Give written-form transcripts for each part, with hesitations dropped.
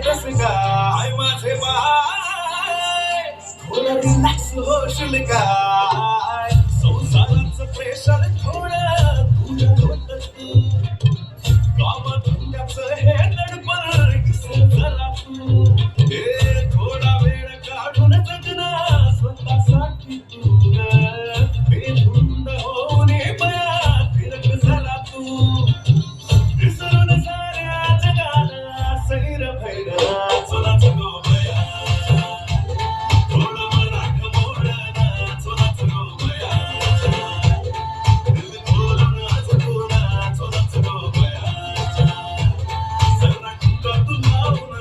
कसं काय माझे बाय थोडं रिलॅक्स होशील काय संसाराचं प्रेशर थोडं तुझ्या होत कामधंद्याचं हे दडपण विसर जरा तू हे थोडा वेळ काढून जगणं स्वतःसाठी तू बेधुंद होऊन बया फिरक जरा तू विसरून साऱ्या जगाला सैर भैरा चला चलो बया थोडं मराठ मोडना चला चलो बया दिल खोलून जगूना चला चलो बया जरा कुका तू लावून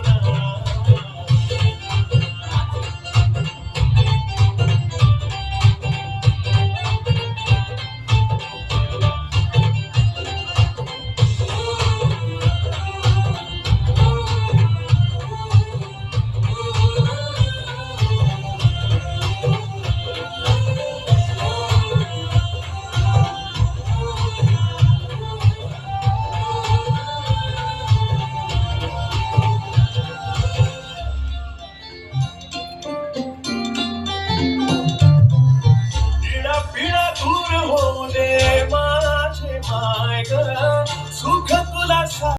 ना पिढा दूर होऊ दे माझे माय ग सुख तुला